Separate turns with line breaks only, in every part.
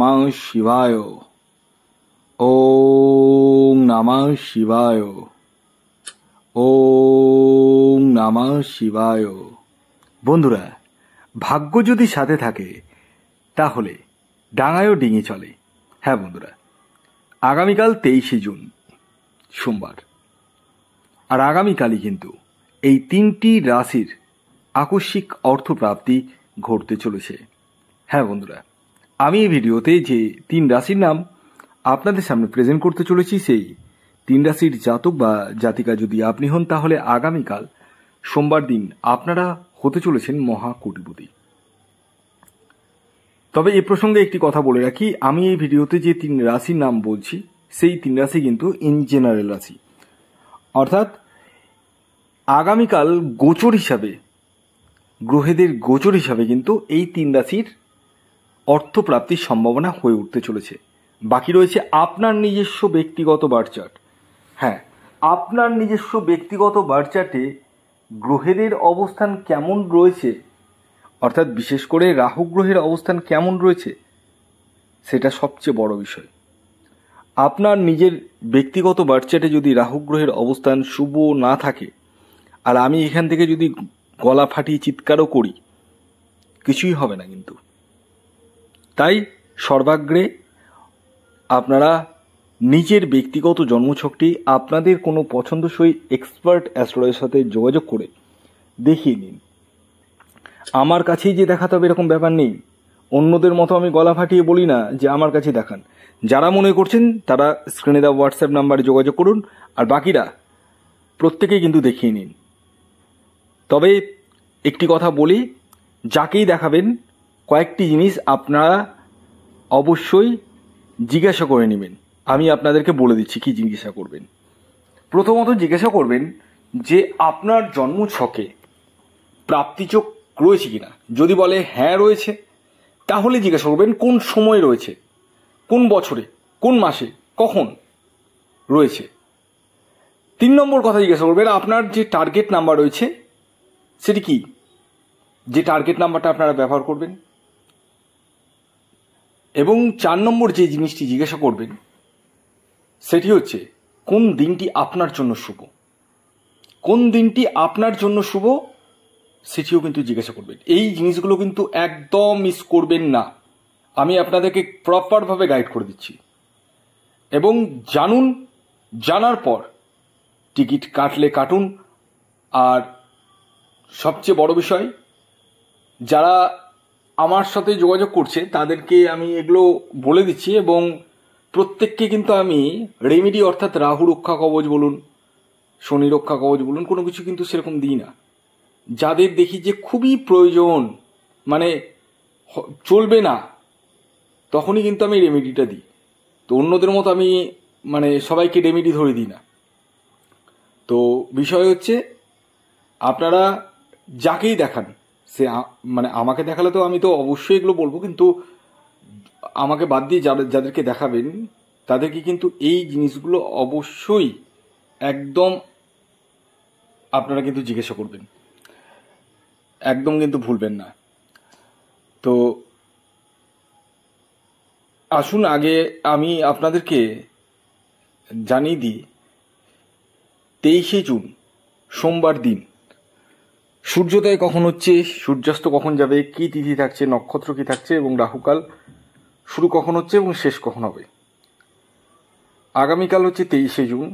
নমঃ শিবায়। ওম নমঃ শিবায়। ওম নমঃ শিবায়। বন্ধুরা, ভাগ্য যদি সাথে থাকে তাহলে ডাঙায়ও ডিঙি চলে। হ্যাঁ বন্ধুরা, আগামীকাল 23শে জুন সোমবার, আর আগামীকালই কিন্তু এই তিনটি রাশির আকস্মিক অর্থপ্রাপ্তি ঘটতে চলেছে। হ্যাঁ বন্ধুরা, আমি এই ভিডিওতে যে তিন রাশির নাম আপনাদের সামনে প্রেজেন্ট করতে চলেছি, সেই তিন রাশির জাতক বা জাতিকা যদি আপনি হন, তাহলে আগামীকাল সোমবার দিন আপনারা হতে চলেছেন মহাকোটিপতি। তবে এ প্রসঙ্গে একটি কথা বলে রাখি, আমি এই ভিডিওতে যে তিন রাশির নাম বলছি সেই তিন রাশি কিন্তু ইন জেনারেল রাশি, অর্থাৎ আগামীকাল গোচর হিসাবে, গ্রহেদের গোচর হিসাবে কিন্তু এই তিন রাশির অর্থপ্রাপ্তির সম্ভাবনা হয়ে উঠতে চলেছে। বাকি রয়েছে আপনার নিজস্ব ব্যক্তিগত বার্থ চার্ট। হ্যাঁ, আপনার নিজস্ব ব্যক্তিগত বার্থ চার্টে গ্রহেদের অবস্থান কেমন রয়েছে, অর্থাৎ বিশেষ করে রাহু গ্রহের অবস্থান কেমন রয়েছে, সেটা সবচেয়ে বড় বিষয়। আপনার নিজের ব্যক্তিগত বার্থ চার্টে যদি রাহু গ্রহের অবস্থান শুভ না থাকে, আর আমি এখান থেকে যদি গলা ফাটিয়ে চিৎকারও করি, কিছুই হবে না কিন্তু। তাই সর্বাগ্রে আপনারা নিজের ব্যক্তিগত জন্মছকটি আপনাদের কোনো পছন্দসই এক্সপার্ট অ্যাস্ট্রোলজারের সাথে যোগাযোগ করে দেখিয়ে নিন। আমার কাছেই যে দেখাতে হবে এরকম ব্যাপার নেই। অন্যদের মতো আমি গলা ফাটিয়ে বলি না যে আমার কাছে দেখান। যারা মনে করছেন তারা স্ক্রিনে দেওয়া হোয়াটসঅ্যাপ নাম্বারে যোগাযোগ করুন, আর বাকিরা প্রত্যেকেই কিন্তু দেখিয়ে নিন। তবে একটি কথা বলি, যাকেই দেখাবেন কয়েকটি জিনিস আপনারা অবশ্যই জিজ্ঞাসা করে নেবেন। আমি আপনাদেরকে বলে দিচ্ছি কি জিজ্ঞাসা করবেন। প্রথমত জিজ্ঞাসা করবেন যে আপনার জন্মছকে প্রাপ্তিযোগ রয়েছে কিনা। যদি বলে হ্যাঁ রয়েছে, তাহলে জিজ্ঞাসা করবেন কোন সময় রয়েছে, কোন বছরে, কোন মাসে, কখন রয়েছে। 3 নম্বর কথা জিজ্ঞাসা করবেন আপনার যে টার্গেট নাম্বার রয়েছে সেটি কি, যে টার্গেট নাম্বারটা আপনারা ব্যবহার করবেন। এবং 4 নম্বর যে জিনিসটি জিজ্ঞাসা করবেন সেটি হচ্ছে কোন দিনটি আপনার জন্য শুভ। কোন দিনটি আপনার জন্য শুভ সেটিও কিন্তু জিজ্ঞাসা করবেন। এই জিনিসগুলো কিন্তু একদম মিস করবেন না। আমি আপনাদেরকে প্রপারভাবে গাইড করে দিচ্ছি। এবং জানুন, জানার পর টিকিট কাটলে কাটুন। আর সবচেয়ে বড় বিষয়, যারা আমার সাথে যোগাযোগ করছে তাদেরকে আমি এগুলো বলে দিচ্ছি, এবং প্রত্যেককে কিন্তু আমি রেমেডি অর্থাৎ রাহু রক্ষা কবচ বলুন, শনি রক্ষা কবচ বলুন, কোনো কিছু কিন্তু সেরকম দিই না। যাদের দেখি যে খুবই প্রয়োজন, মানে চলবে না, তখনই কিন্তু আমি রেমেডিটা দিই। তো অন্যদের মতো আমি মানে সবাইকে রেমেডি ধরে দিই না। তো বিষয় হচ্ছে আপনারা যাকেই দেখান, সে মানে আমাকে দেখালে তো আমি তো অবশ্যই এগুলো বলবো, কিন্তু আমাকে বাদ দিয়ে যাদেরকে দেখাবেন তাদেরকে কিন্তু এই জিনিসগুলো অবশ্যই একদম আপনারা কিন্তু জিজ্ঞাসা করবেন, একদম কিন্তু ভুলবেন না। তো আসুন আগে আমি আপনাদেরকে জানিয়ে দিই 23শে জুন সোমবার দিন সূর্যোদয় কখন হচ্ছে, সূর্যাস্ত কখন যাবে, কী তিথি থাকছে, নক্ষত্র কী থাকছে, এবং রাহুকাল শুরু কখন হচ্ছে এবং শেষ কখন হবে। আগামীকাল হচ্ছে 23শে জুন।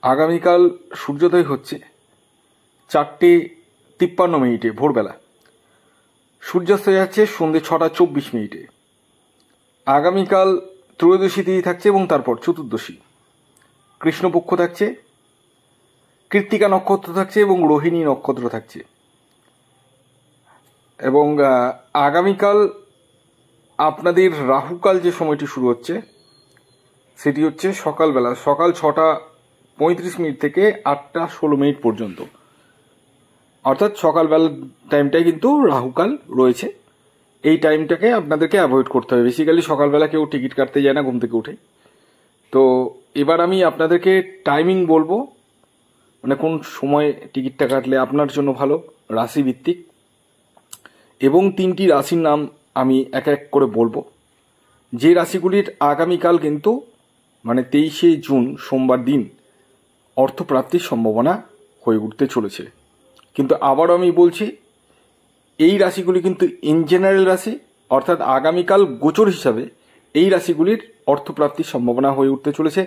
আগামীকাল সূর্যোদয় হচ্ছে 4:53 ভোরবেলা। সূর্যাস্ত যাচ্ছে সন্ধ্যে 6:24। আগামীকাল ত্রয়োদশী তিথি থাকছে এবং তারপর চতুর্দশী। কৃষ্ণপক্ষ থাকছে, কৃত্তিকা নক্ষত্র থাকছে এবং রোহিণী নক্ষত্র থাকছে। এবং আগামীকাল আপনাদের রাহুকাল যে সময়টি শুরু হচ্ছে সেটি হচ্ছে সকালবেলা, সকাল 6:35 থেকে 8:16 পর্যন্ত। অর্থাৎ সকালবেলা টাইমটাই কিন্তু রাহুকাল রয়েছে। এই টাইমটাকে আপনাদেরকে অ্যাভয়েড করতে হবে। বেসিক্যালি সকালবেলা কেউ টিকিট কাটতে যায় না ঘুম থেকে উঠে। তো এবার আমি আপনাদেরকে টাইমিং বলবো, মানে কোন সময় টিকিটটা কাটলে আপনার জন্য ভালো, রাশি ভিত্তিক। এবং 3টি রাশির নাম আমি এক এক করে বলবো। যে রাশিগুলির আগামীকাল কিন্তু মানে 23শে জুন সোমবার দিন অর্থপ্রাপ্তির সম্ভাবনা হয়ে উঠতে চলেছে। কিন্তু আবারও আমি বলছি, এই রাশিগুলি কিন্তু ইন জেনারেল রাশি, অর্থাৎ আগামীকাল গোচর হিসাবে এই রাশিগুলির অর্থপ্রাপ্তির সম্ভাবনা হয়ে উঠতে চলেছে।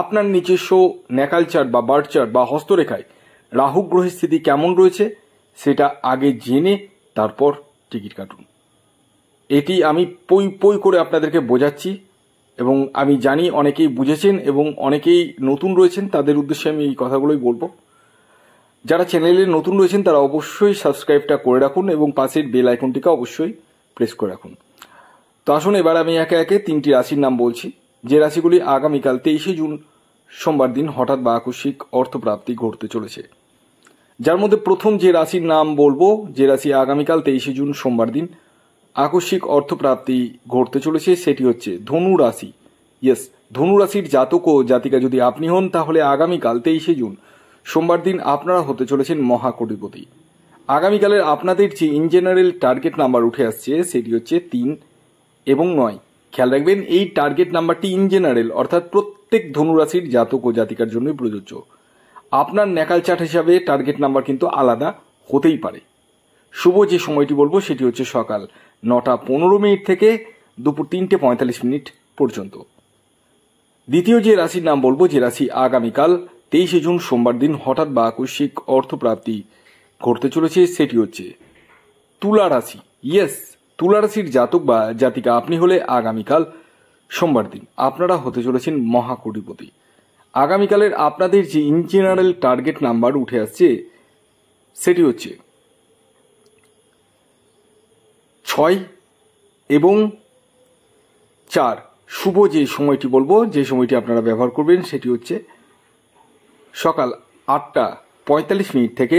আপনার নিজস্ব ন্যাকাল চার্ট বা বার্থ চার্ট বা হস্তরেখায় রাহু গ্রহের স্থিতি কেমন রয়েছে সেটা আগে জেনে তারপর টিকিট কাটুন। এটি আমি পই পই করে আপনাদেরকে বোঝাচ্ছি এবং আমি জানি অনেকেই বুঝেছেন এবং অনেকেই নতুন রয়েছেন, তাদের উদ্দেশ্যে আমি এই কথাগুলোই বলবো। যারা চ্যানেলে নতুন রয়েছেন তারা অবশ্যই সাবস্ক্রাইবটা করে রাখুন এবং পাশের বেল আইকনটিকে অবশ্যই প্রেস করে রাখুন। তো আসুন এবার আমি একে একে 3টি রাশির নাম বলছি, যে রাশিগুলি আগামীকাল 23শে জুন সোমবার দিন হঠাৎ বা আকস্মিক অর্থপ্রাপ্তি ঘটতে চলেছে। যার মধ্যে প্রথম যে রাশির নাম বলবো, যে রাশি আগামীকাল 23শে জুন সোমবার দিন আকস্মিক অর্থপ্রাপ্তি ঘটতে চলেছে, সেটি হচ্ছে ধনু রাশি। ইয়েস, ধনু রাশির জাতক ও জাতিকা যদি আপনি হন তাহলে আগামীকাল 23শে জুন সোমবার দিন আপনারা হতে চলেছেন মহাকোটিপতি। আগামীকালের আপনাদের যে ইন জেনারেল টার্গেট নাম্বার উঠে আসছে সেটি হচ্ছে 3 এবং 9। খেয়াল রাখবেন, এই টার্গেট নাম্বারটি ইন জেনারেল, অর্থাৎ প্রত্যেক ধনুরাশির জাতক ও জাতিকার জন্যই প্রযোজ্য। আপনার ন্যাকাল চার্ট হিসাবে টার্গেট নাম্বার কিন্তু আলাদা হতেই পারে। শুভ যে সময়টি বলবো সেটি হচ্ছে সকাল 9:15 থেকে দুপুর 3:45 পর্যন্ত। দ্বিতীয় যে রাশির নাম বলবো, যে রাশি আগামীকাল 23শে জুন সোমবার দিন হঠাৎ বা আকস্মিক অর্থপ্রাপ্তি ঘটতে চলেছে, সেটি হচ্ছে তুলা রাশি। ইয়েস, তুলা রাশির জাতক বা জাতিকা আপনি হলে আগামীকাল সোমবার দিন আপনারা হতে চলেছেন মহাকোটিপতি। আগামীকালের আপনাদের যে ইন জেনারেল টার্গেট নাম্বার উঠে আসছে সেটি হচ্ছে 6 এবং 4। শুভ যে সময়টি বলবো, যে সময়টি আপনারা ব্যবহার করবেন সেটি হচ্ছে সকাল 8:45 থেকে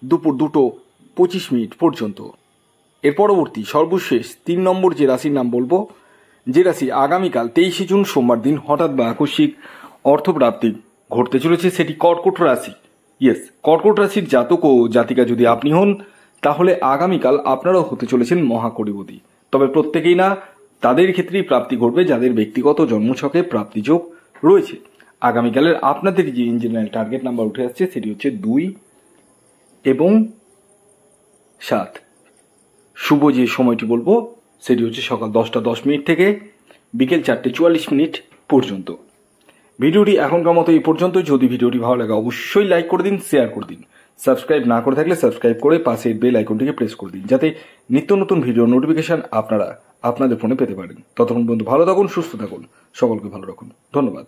দুপুর 2:25 পর্যন্ত। এর পরবর্তী সর্বশেষ 3 নম্বর যে রাশির নাম বলবো, যে রাশি আগামীকাল 23শে জুন সোমবার দিন হঠাৎ বা আকস্মিক অর্থপ্রাপ্তি ঘটতে চলেছে, সেটি কর্কট রাশি। ইয়েস, কর্কট রাশির জাতক ও জাতিকা যদি আপনি হন তাহলে আগামীকাল আপনারাও হতে চলেছেন মহাকোটিপতি। তবে প্রত্যেকেই না, তাদের ক্ষেত্রেই প্রাপ্তি ঘটবে যাদের ব্যক্তিগত জন্মছকে প্রাপ্তিযোগ রয়েছে। আগামীকালের আপনাদের যে ইন জেনারেল টার্গেট নাম্বার উঠে আসছে সেটি হচ্ছে 2 এবং 7। শুভ যে সময়টি বলবো সেটি হচ্ছে সকাল 10:10 থেকে বিকেল 4:44 পর্যন্ত। ভিডিওটি এখনকার মতো এই পর্যন্ত। যদি ভিডিওটি ভালো লাগে অবশ্যই লাইক করে দিন, শেয়ার করে দিন। সাবস্ক্রাইব না করে থাকলে সাবস্ক্রাইব করে পাশের বেল আইকনটিকে প্রেস করে দিন, যাতে নিত্য নতুন ভিডিও নোটিফিকেশন আপনারা আপনাদের ফোনে পেতে পারেন। ততক্ষণ পর্যন্ত ভালো থাকুন, সুস্থ থাকুন, সকলকে ভালো রাখুন। ধন্যবাদ।